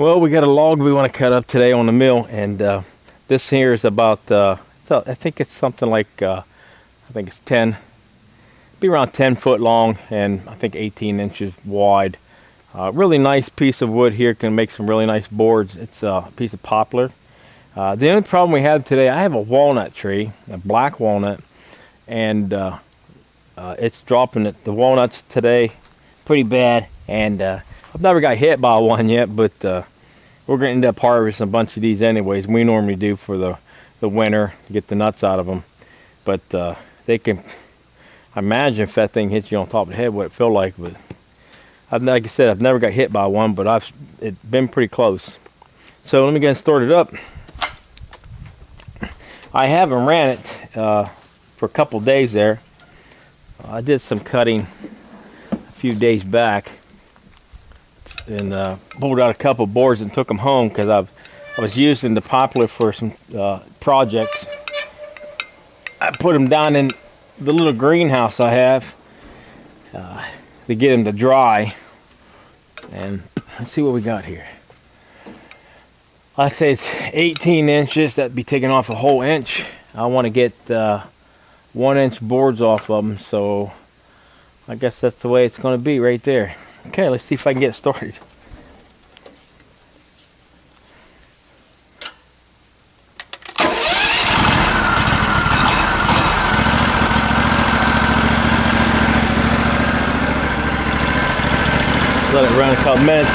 Well, we got a log we want to cut up today on the mill, and this here is about, so I think it's something like, I think it's 10, be around 10 foot long, and I think 18 inches wide. Really nice piece of wood here, can make some really nice boards. It's a piece of poplar. The only problem we have today, I have a walnut tree, a black walnut, and it's dropping the walnuts today pretty bad, and I've never got hit by one yet, but we're going to end up harvesting a bunch of these anyways. We normally do for the winter to get the nuts out of them, but they can, I imagine if that thing hits you on top of the head what it feel like, but like I said, I've never got hit by one, but it's been pretty close. So let me get started up. I haven't ran it for a couple days there. I did some cutting a few days back and pulled out a couple boards and took them home because I was using the poplar for some projects. I put them down in the little greenhouse I have to get them to dry. And let's see what we got here. I'd say it's 18 inches. That'd be taking off a whole inch. I want to get 1 inch boards off of them, so I guess that's the way it's going to be right there. Okay, let's see if I can get started. Just let it run a couple minutes.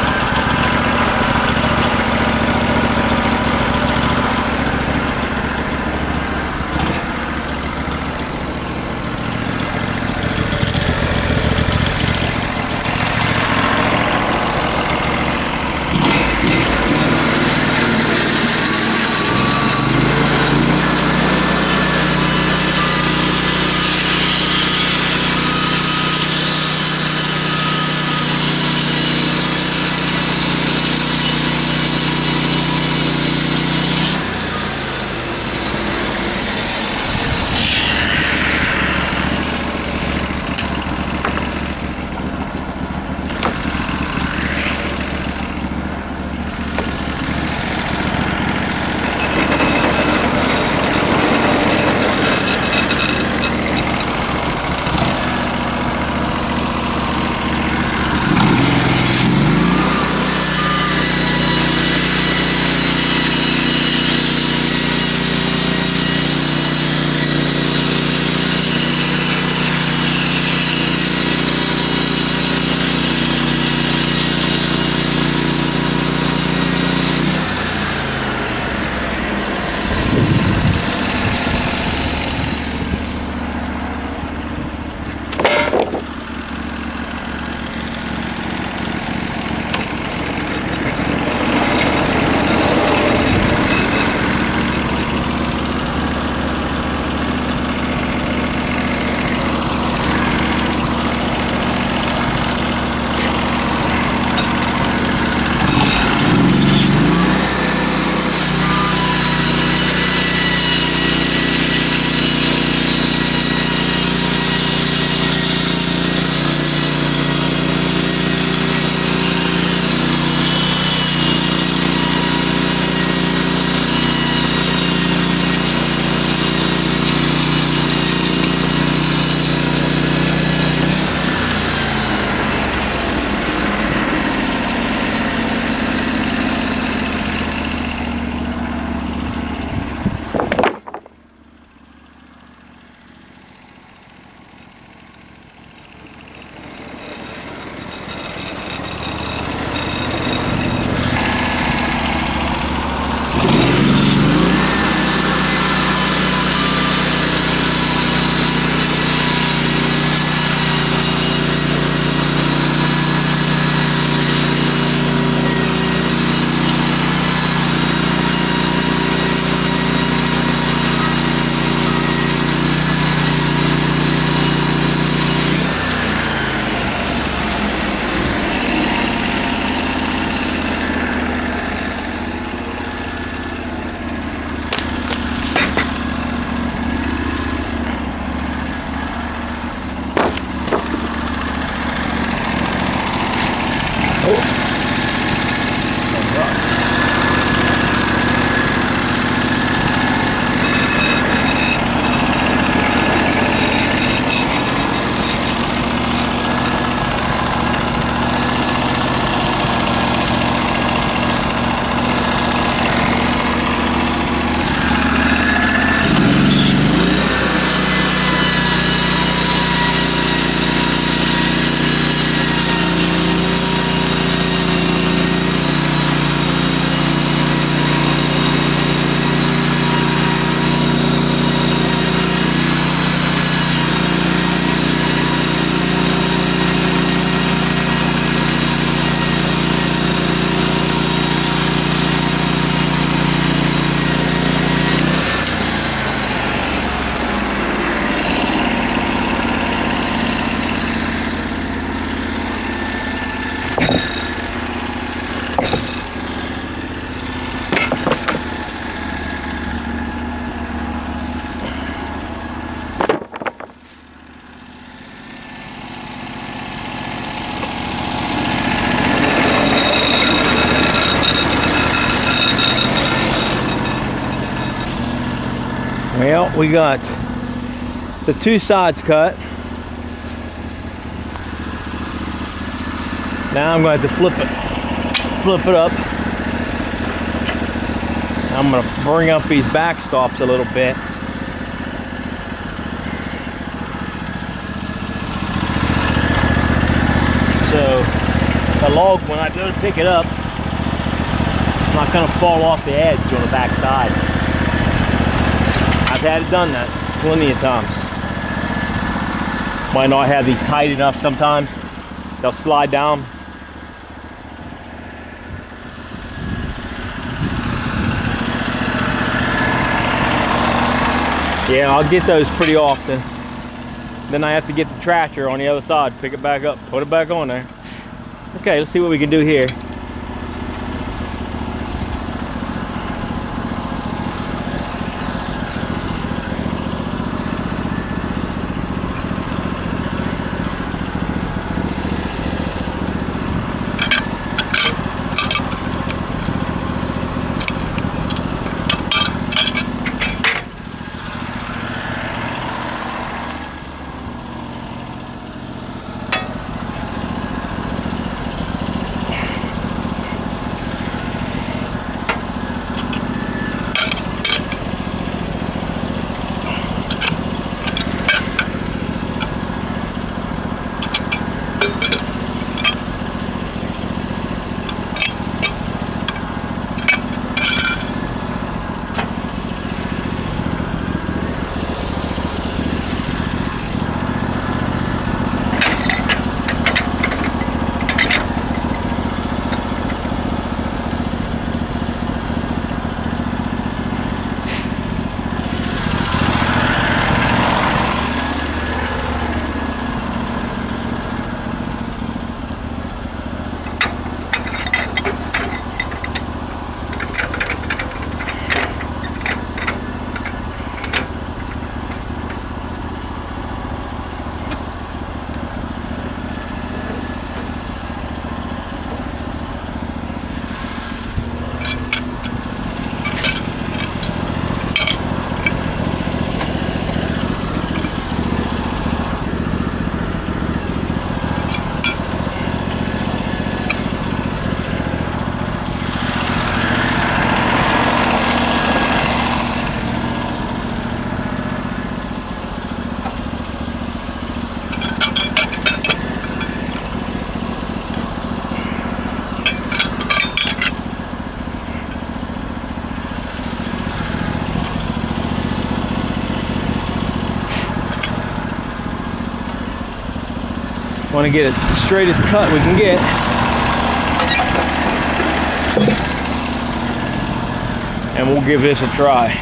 Well, we got the two sides cut. Now I'm going to have to flip it up. I'm going to bring up these back stops a little bit. So the log, when I go to pick it up, it's not going to fall off the edge on the back side. I've had it done that plenty of times. Might not have these tight enough sometimes. They'll slide down. Yeah, I'll get those pretty often. Then I have to get the tractor on the other side, pick it back up, put it back on there. Okay, let's see what we can do here. Want to get it the straightest cut we can get. And we'll give this a try.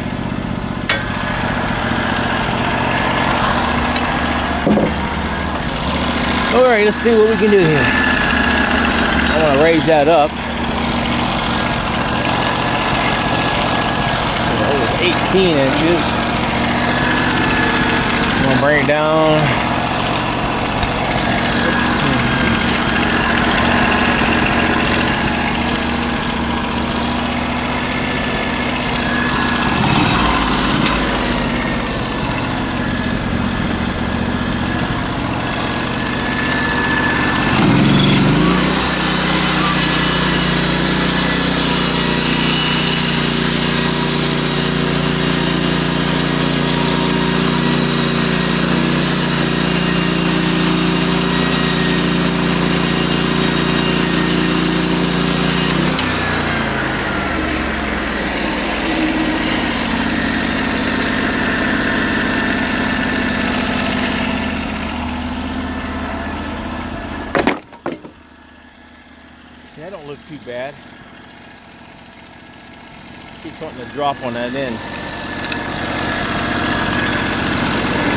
All right, let's see what we can do here. I want to raise that up. That was 18 inches. I'm going to bring it down. That don't look too bad. Keep wanting to drop on that end.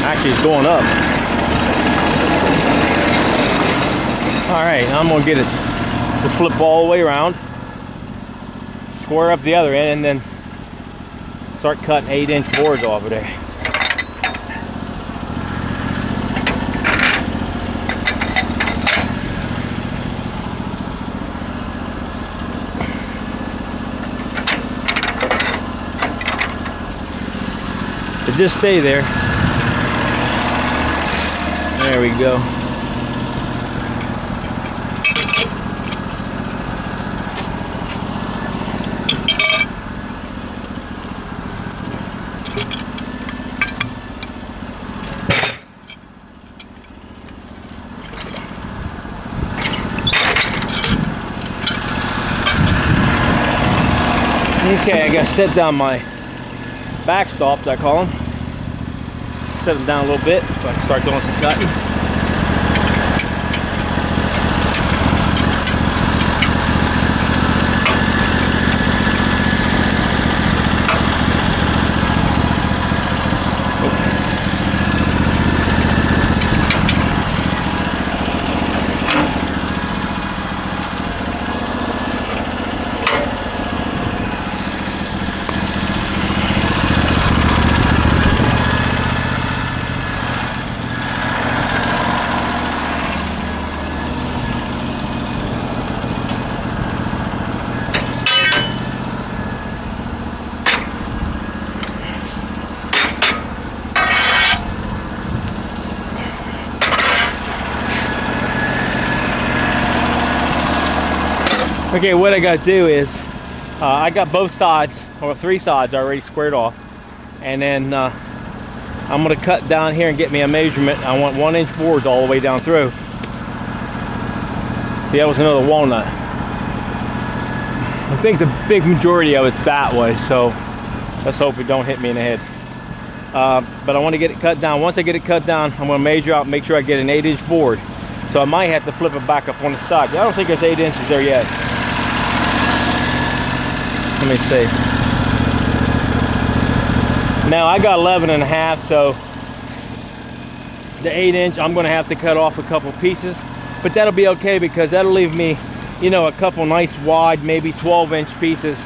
Actually, it's going up. All right, I'm gonna get it to flip all the way around, square up the other end, and then start cutting 8-inch boards off of there. The just stay there. There we go. Okay, I gotta set down my backstops, I call them. Set them down a little bit so I can start doing some cutting. Okay, what I got to do is, I got both sides, or 3 sides already squared off. And then I'm going to cut down here and get me a measurement. I want 1-inch boards all the way down through. See, that was another walnut. I think the big majority of it's that way, so let's hope it don't hit me in the head. But I want to get it cut down. Once I get it cut down, I'm going to measure out, make sure I get an 8-inch board. So I might have to flip it back up on the side. I don't think there's 8 inches there yet. Let me see. Now I got 11.5, so the 8-inch I'm going to have to cut off a couple pieces, but that'll be okay because that'll leave me, you know, a couple nice wide, maybe 12-inch pieces,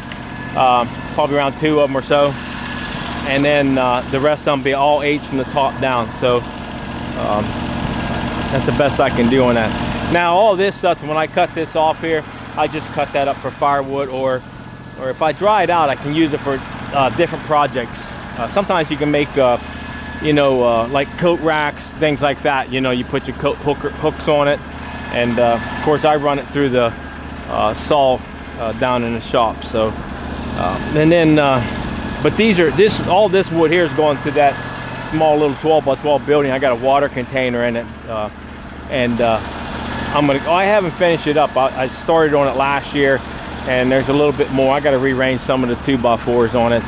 probably around 2 of them or so, and then the rest of them be all 8s from the top down. So that's the best I can do on that. Now all this stuff, when I cut this off here, I just cut that up for firewood, or if I dry it out, I can use it for different projects. Sometimes you can make, you know, like coat racks, things like that. You know, you put your coat hooks on it, and of course I run it through the saw down in the shop. So, and then, but all this wood here is going to that small little 12 by 12 building. I got a water container in it, and I haven't finished it up. I started on it last year. And there's a little bit more. I got to rearrange some of the 2x4s on it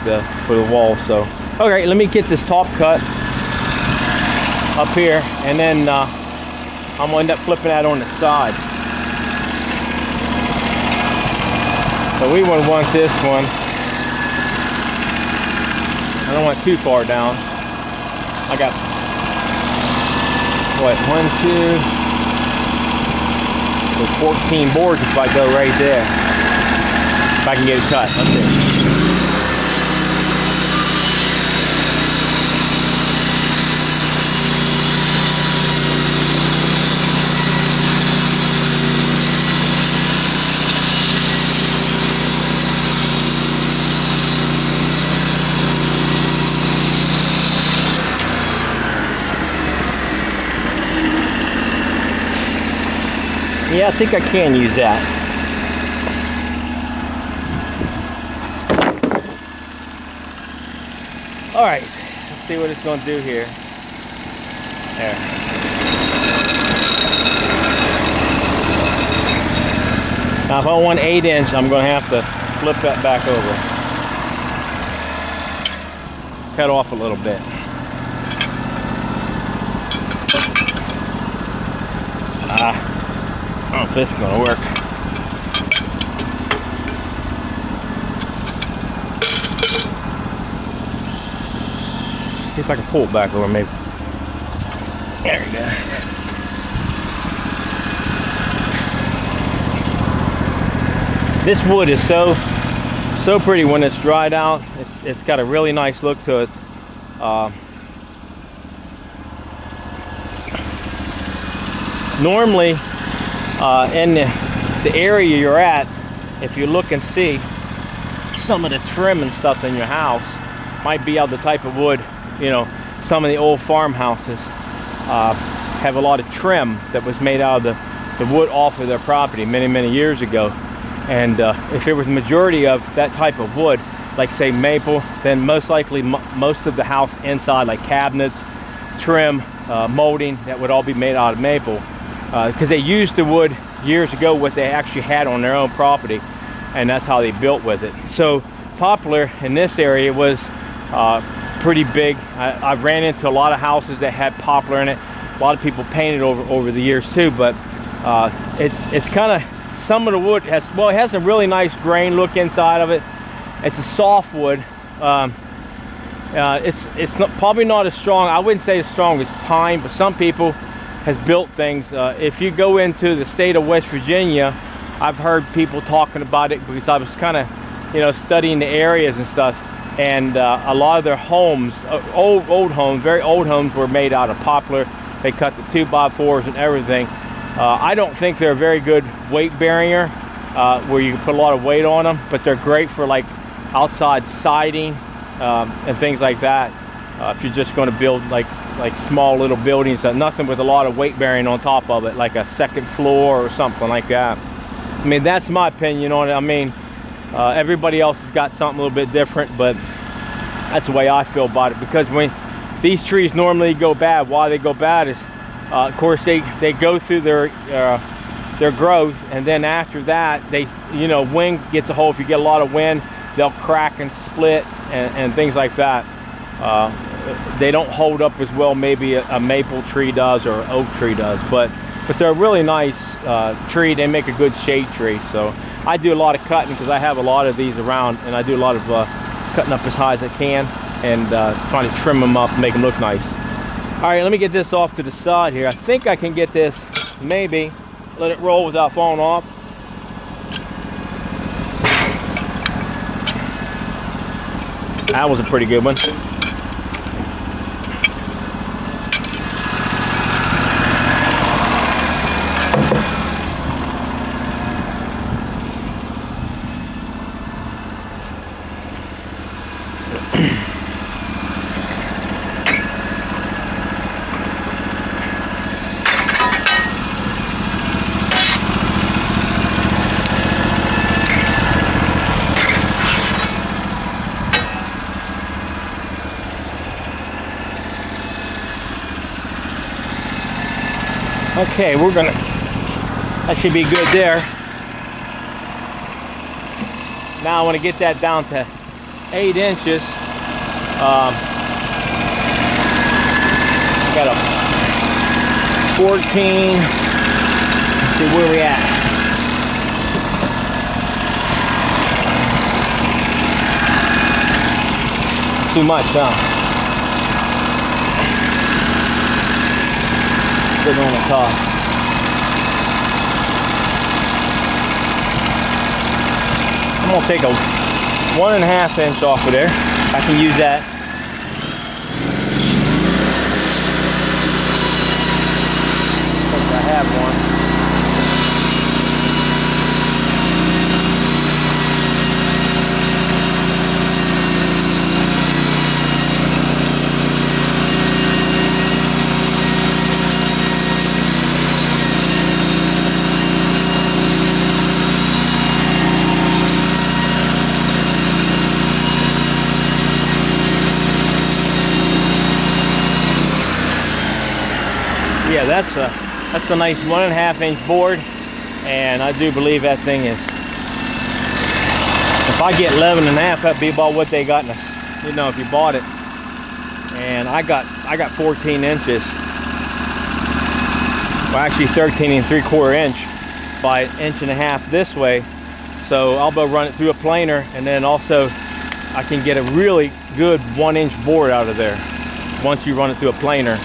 for the wall. So, okay, let me get this top cut up here, and then I'm gonna end up flipping that on the side. So we would want this one. I don't want it too far down. I got what, 1, 2, so 14 boards if I go right there. If I can get it cut, let's see. Yeah, I think I can use that. All right, let's see what it's going to do here. There. Now, if I want 8-inch, I'm going to have to flip that back over. Cut off a little bit. I don't know if this is going to work. See if I can pull it back over, maybe. There we go. This wood is so pretty when it's dried out. It's got a really nice look to it. Normally, in the area you're at, if you look and see some of the trim and stuff in your house, might be of the type of wood, you know, some of the old farmhouses have a lot of trim that was made out of the wood off of their property many years ago. And if it was majority of that type of wood, like say maple, then most likely most of the house inside, like cabinets, trim, molding, that would all be made out of maple, because they used the wood years ago what they actually had on their own property, and that's how they built with it. So poplar in this area was pretty big. I ran into a lot of houses that had poplar in it. A lot of people painted over the years too, but it's kind of, some of the wood has, well, it has a really nice grain look inside of it. It's a soft wood. It's not, probably not as strong. I wouldn't say as strong as pine, but some people has built things. If you go into the state of West Virginia, I've heard people talking about it because I was kind of, you know, studying the areas and stuff. And a lot of their homes, old homes, very old homes, were made out of poplar. They cut the 2x4s and everything. I don't think they're a very good weight barrier, where you can put a lot of weight on them, but they're great for like outside siding and things like that. If you're just going to build like small little buildings, nothing with a lot of weight bearing on top of it, like a second floor or something like that. I mean, that's my opinion on it. I mean, everybody else has got something a little bit different, but that's the way I feel about it. Because when these trees normally go bad, why they go bad is, of course, they go through their growth, and then after that, they, you know, wind gets a hold. If you get a lot of wind, they'll crack and split and things like that. They don't hold up as well maybe a maple tree does or an oak tree does, but they're a really nice tree. They make a good shade tree. So I do a lot of cutting because I have a lot of these around, and I do a lot of cutting up as high as I can and trying to trim them up and make them look nice. All right, let me get this off to the side here. I think I can get this, maybe let it roll without falling off. That was a pretty good one. Okay, we're gonna, that should be good there. Now I want to get that down to 8 inches. Got a 14. Let's see where we at. Too much, huh? Good on the top. I'm gonna take a 1.5 inch off of there. I can use that. I think I have one. Yeah, that's a nice 1.5 inch board, and I do believe that thing is, if I get 11.5, that'd be about what they got in the, you know, if you bought it. And I got 14 inches, well actually 13.75 inch by 1.5 inches this way. So I'll go run it through a planer, and then also I can get a really good 1 inch board out of there once you run it through a planer.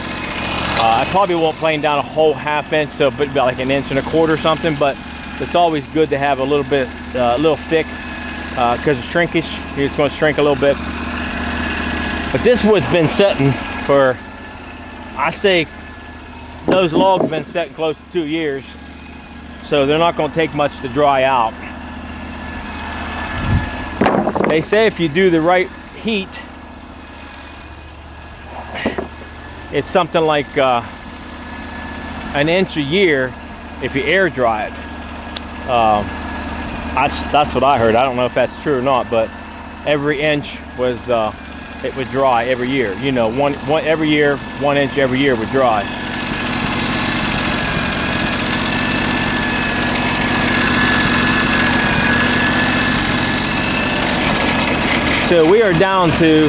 I probably won't plane down a whole 1/2 inch, so it'd be like 1.25 inches or something, but it's always good to have a little bit, a little thick, because of shrinkage. It's going to shrink a little bit. But this wood's been setting for, I say, those logs have been setting close to 2 years, so they're not going to take much to dry out. They say if you do the right heat, it's something like an inch a year if you air dry it. That's what I heard. I don't know if that's true or not, but every inch was it would dry every year. You know, one every year, 1 inch every year would dry. So we are down to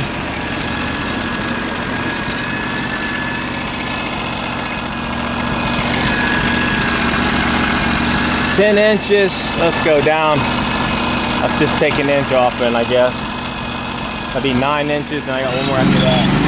10 inches. Let's go down. Let's just take an inch off, and I guess that'd be 9 inches, and I got one more after that.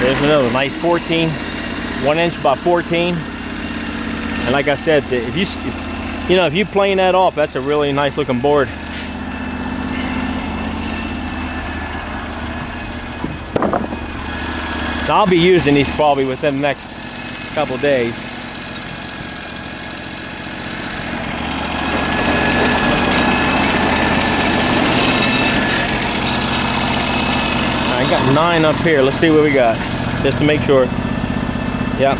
There's another nice 14, 1 inch by 14. And like I said, if you plane that off, that's a really nice looking board. Now, I'll be using these probably within the next couple days. I got 9 up here. Let's see what we got, just to make sure. Yep.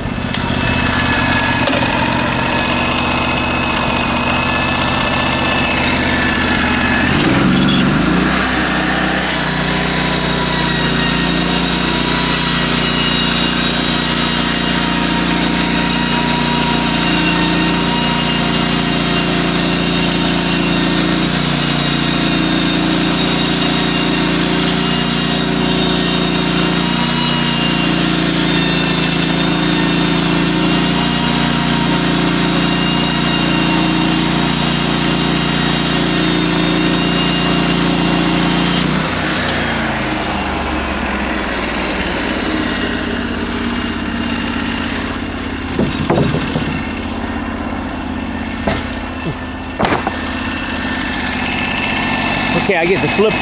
Okay, I get to flip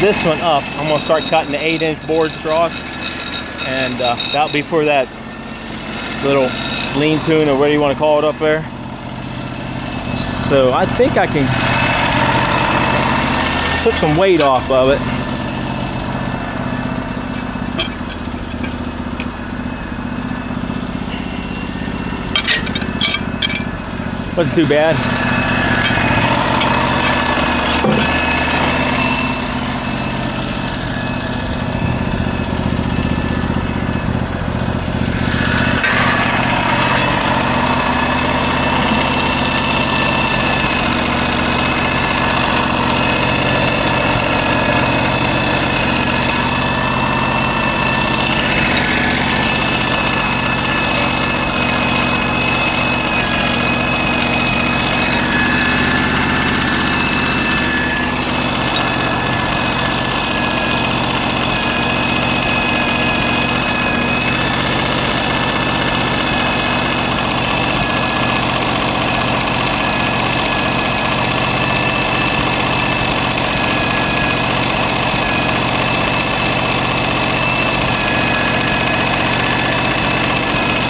this one up. I'm gonna start cutting the 8-inch boards across, and that'll be for that little lean-to, or whatever you want to call it, up there. So I think I can took some weight off of it. Wasn't too bad.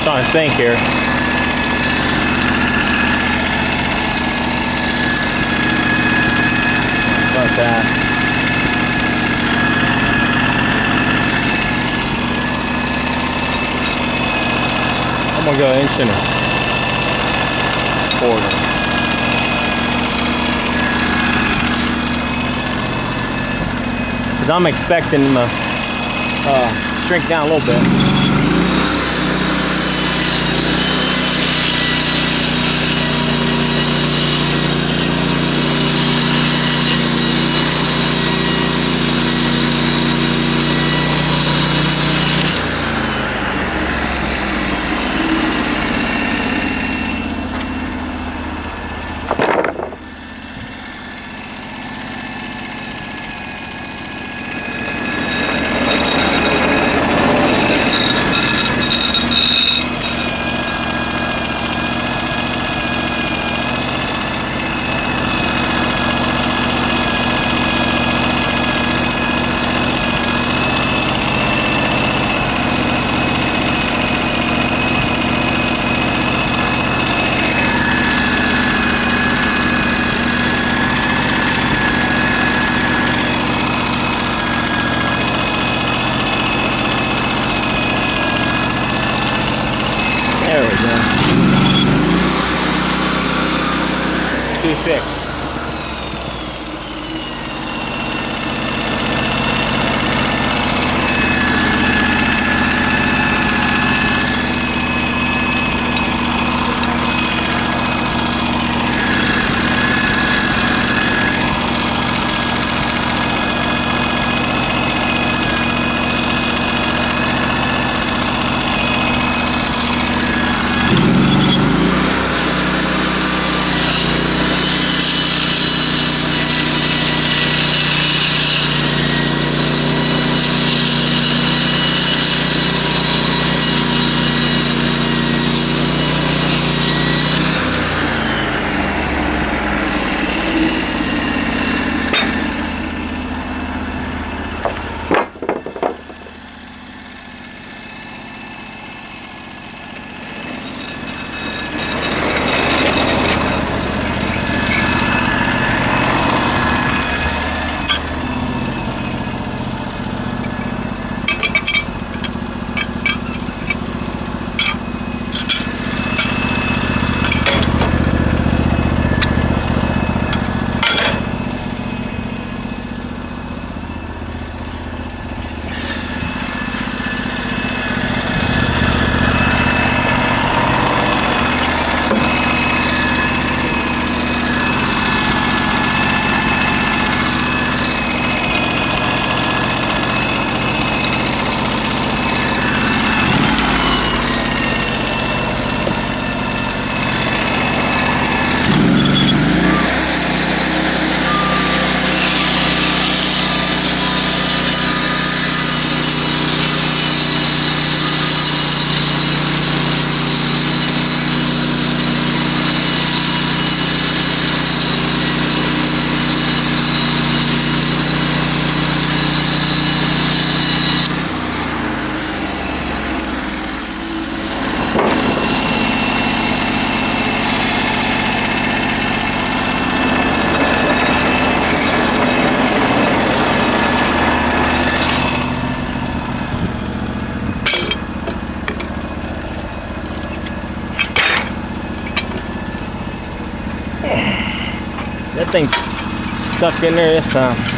Trying to think here. About that. I'm gonna go 1 and 1/4. Because I'm expecting them to shrink down a little bit. thing's stuck in there this time.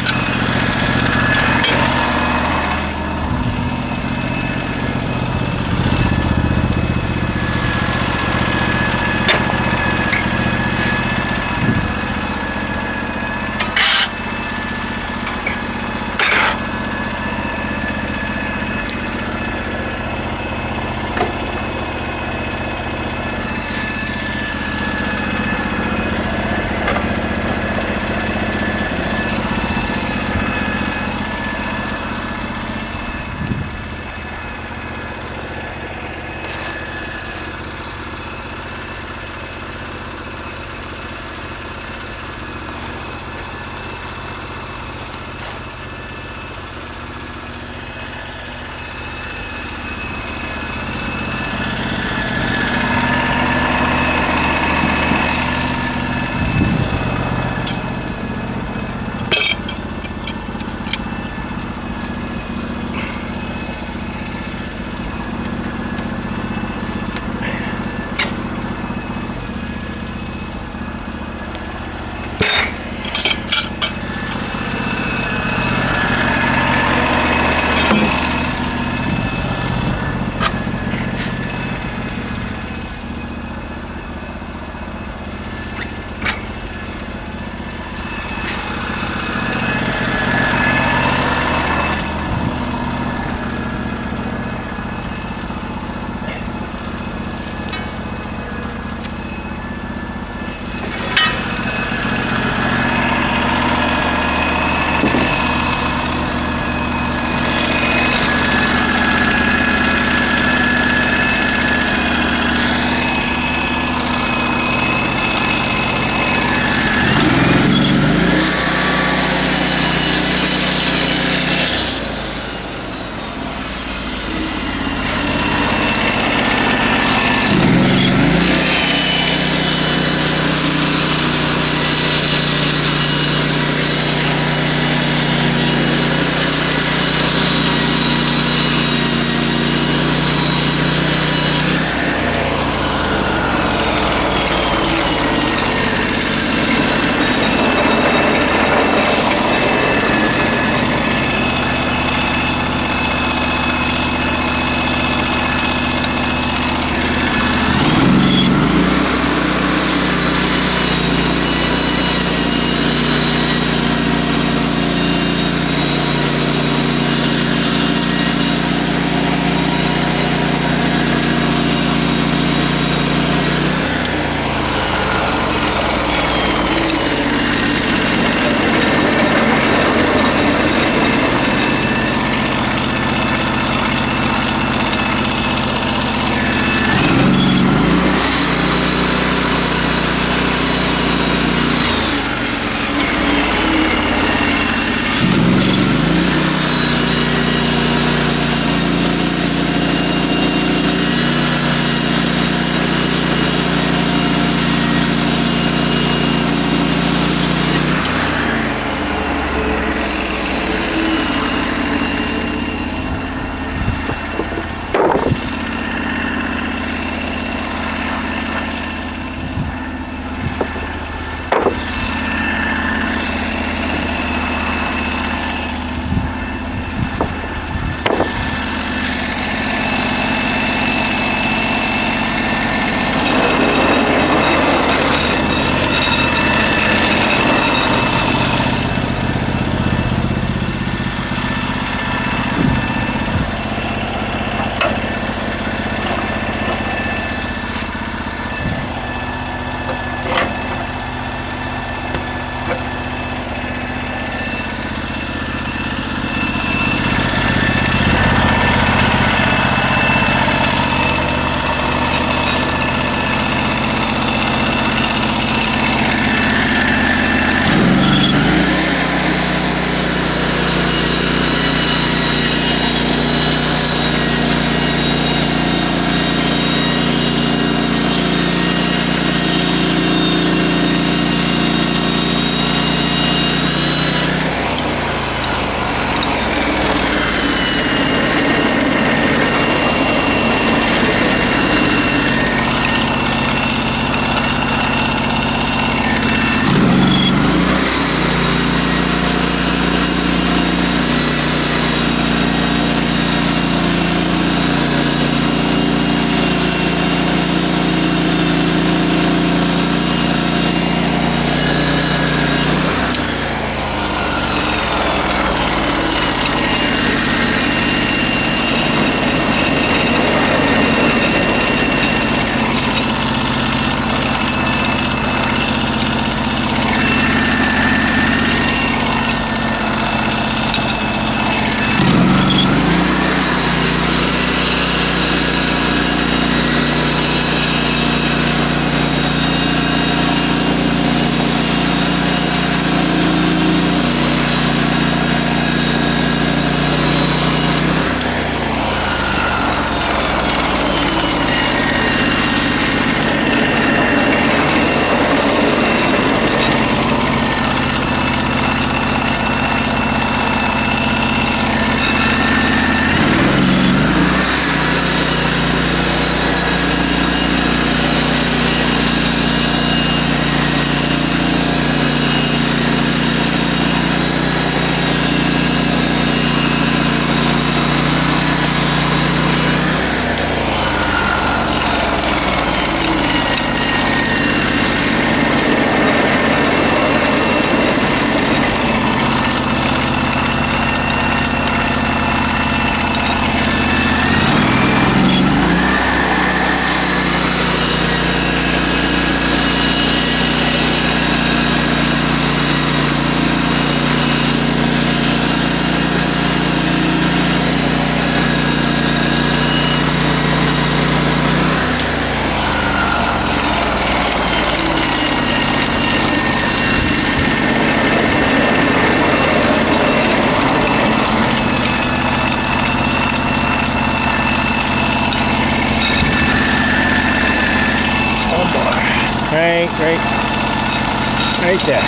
right there.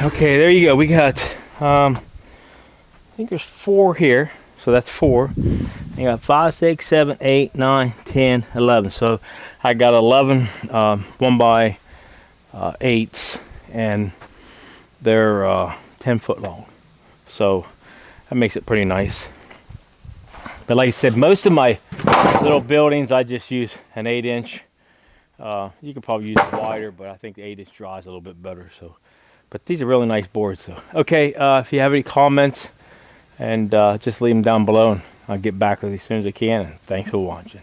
Okay, there you go. We got, I think there's 4 here, so that's 4. You got 5, 6, 7, 8, 9, 10, 11. So I got 11 1 by 8s, and they're 10 foot long. So that makes it pretty nice. But like I said, most of my little buildings, I just use an 8-inch. You could probably use it wider, but I think the 8-inch dries a little bit better. So. But these are really nice boards. So, okay, if you have any comments, and just leave them down below, and I'll get back with you as soon as I can. And thanks for watching.